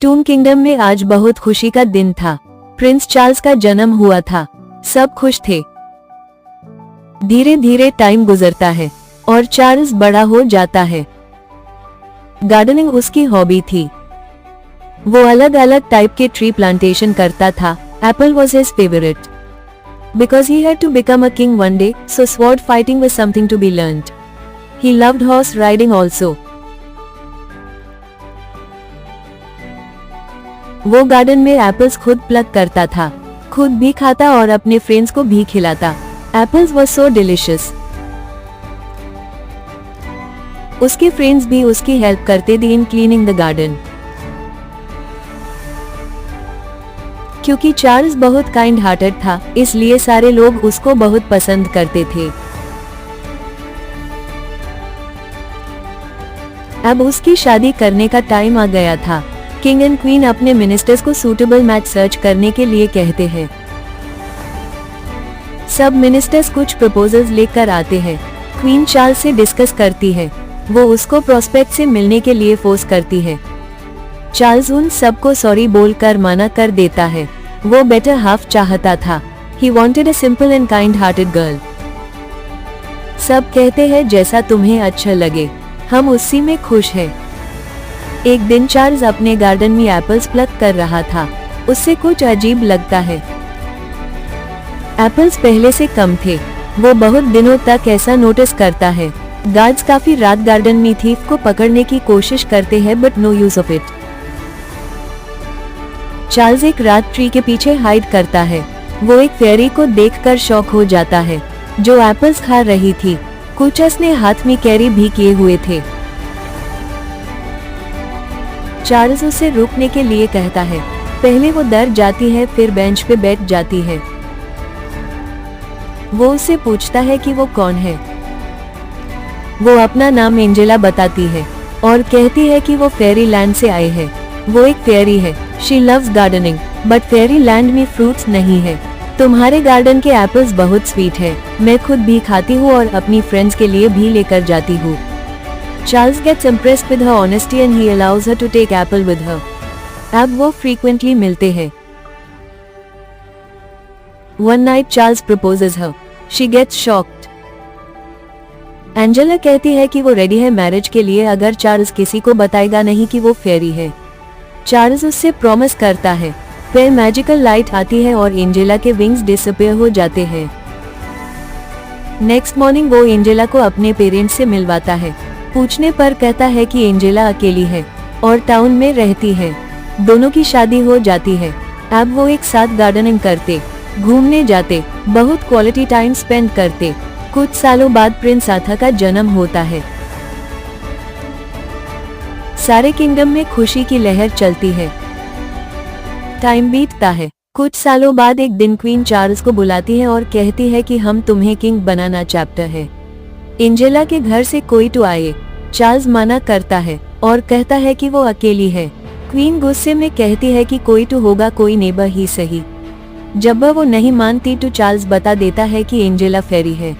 Twin kingdom में आज बहुत खुशी का दिन था। प्रिंस चार्ल्स का जन्म हुआ था। सब खुश थे। धीरे धीरे टाइम गुजरता है और चार्ल्स बड़ा हो जाता है। गार्डनिंग उसकी हॉबी थी। वो अलग अलग टाइप के ट्री प्लांटेशन करता था। Apple was his favourite because he had to become a king one day, so sword fighting was something to be learned. He loved horse riding also. वो garden में apples खुद plug करता था, खुद भी खाता और अपने फ्रेंड्स को भी खिलाता। एप्पल्स वर सो डिलिशियस। उसके फ्रेंड्स भी उसकी हेल्प करते थे इन क्लीनिंग द गार्डन। क्योंकि चार्ल्स बहुत काइंड हार्टेड था, इसलिए सारे लोग उसको बहुत पसंद करते थे। अब उसकी शादी करने का टाइम आ गया था। किंग एंड क्वीन अपने मिनिस्टर्स को सूटेबल मैच सर्च करने के लिए कहते हैं। सब मिनिस्टर्स कुछ प्रपोजल्स लेकर आते हैं। क्वीन चार्ल्स से डिस्कस करती है। वो उसको प्रोस्पेक्ट से मिलने के लिए फोर्स करती है। चार्ल्स उन सबको सॉरी बोलकर मना कर देता है। वो बेटर हाफ चाहता था। He wanted a simple and kind-hearted girl. सब कहते हैं जैसा तुम्हें अच्छा लगे, हम उसी में खुश हैं। एक दिन चार्ल्स अपने गार्डन में एप्पल्स प्लक कर रहा था। उससे कुछ अजीब लगता है। एप्पल्स पहले से कम थे। वो बहुत दिनों तक ऐसा नोटिस करता है। गार्ड्स काफी रात गार्डन में थीफ को पकड़ने की कोशिश करते हैं but no use of it. Charles एक रात ट्री के पीछे हाइड करता है। वो एक फेरी को देखकर शॉक हो जाता है जो एप्पल्स खा रही थी। कुछ उसने हाथ में कैरी भी किए हुए थे। चार्ल्स उसे रुकने के लिए कहता है। पहले वो डर जाती है, फिर बेंच पे बैठ जाती है। वो उससे पूछता है कि वो कौन है। वो अपना नाम एंजेला बताती है और कहती है कि वो फेरी लैंड से आए हैं। वो एक फेरी है। She loves gardening but Pheri land में फ्रूट्स नहीं है। तुम्हारे गार्डन के एप्पल्स बहुत स्वीट है। मैं खुद भी खाती हूँ और अपनी फ्रेंड्स के लिए भी लेकर जाती हूँ। Charles gets impressed with her honesty and he allows her to take apple with her. अब वो फ्रीक्वेंटली मिलते हैं। One night Charles proposes her. She gets shocked. Angela कहती है कि वो रेडी है मैरिज के लिए अगर चार्ल्स किसी को बताएगा नहीं कि वो फेरी है। चार्ल्स उससे प्रॉमिस करता है। फिर मैजिकल लाइट आती है और एंजेला के विंग्स डिसअपीयर हो जाते हैं। नेक्स्ट मॉर्निंग वो एंजेला को अपने पेरेंट्स से मिलवाता है। पूछने पर कहता है कि एंजेला अकेली है और टाउन में रहती है। दोनों की शादी हो जाती है। अब वो एक साथ गार्डनिंग करते, घूमने जाते, बहुत क्वालिटी टाइम स्पेंड करते। कुछ सालों बाद प्रिंस आर्थर का जन्म होता है। सारे किंगडम में खुशी की लहर चलती है। टाइम बीतता है। कुछ सालों बाद एक दिन क्वीन चार्ल्स को बुलाती है और कहती है कि हम तुम्हें किंग बनाना चाहते हैं। एंजेला के घर से कोई तो आए। चार्ल्स मना करता है और कहता है कि वो अकेली है। क्वीन गुस्से में कहती है कि कोई तो होगा, कोई नेबर ही सही। जब वो नहीं मानती तो चार्ल्स बता देता है कि एंजेला फेरी है।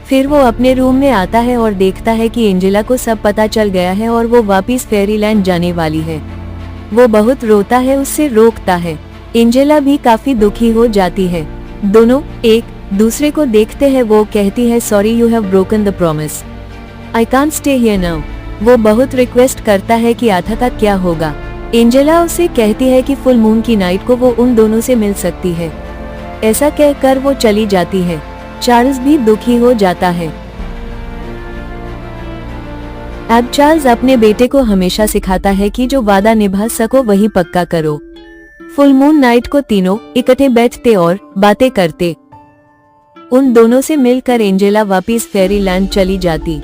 फिर वो अपने रूम में आता है और देखता है कि एंजेला को सब पता चल गया है और वो वापिस फेरीलैंड जाने वाली है। वो बहुत रोता है, उससे रोकता है। एंजेला भी काफी दुखी हो जाती है। दोनों एक दूसरे को देखते हैं। वो कहती है sorry you have broken the promise, I can't stay here now. वो बहुत रिक्वेस्ट करता है कि आर्थर का क्या होगा। एंजेला उसे कहती है कि फुल मून की नाइट को वो उन दोनों से मिल सकती है। ऐसा कहकर वो चली जाती है। चार्ल्स भी दुखी हो जाता है। अब चार्ल्स अपने बेटे को हमेशा सिखाता है कि जो वादा निभा सको वही पक्का करो। फुल मून नाइट को तीनों इकट्ठे बैठते और बातें करते। उन दोनों से मिलकर एंजेला वापिस फेरीलैंड चली जाती।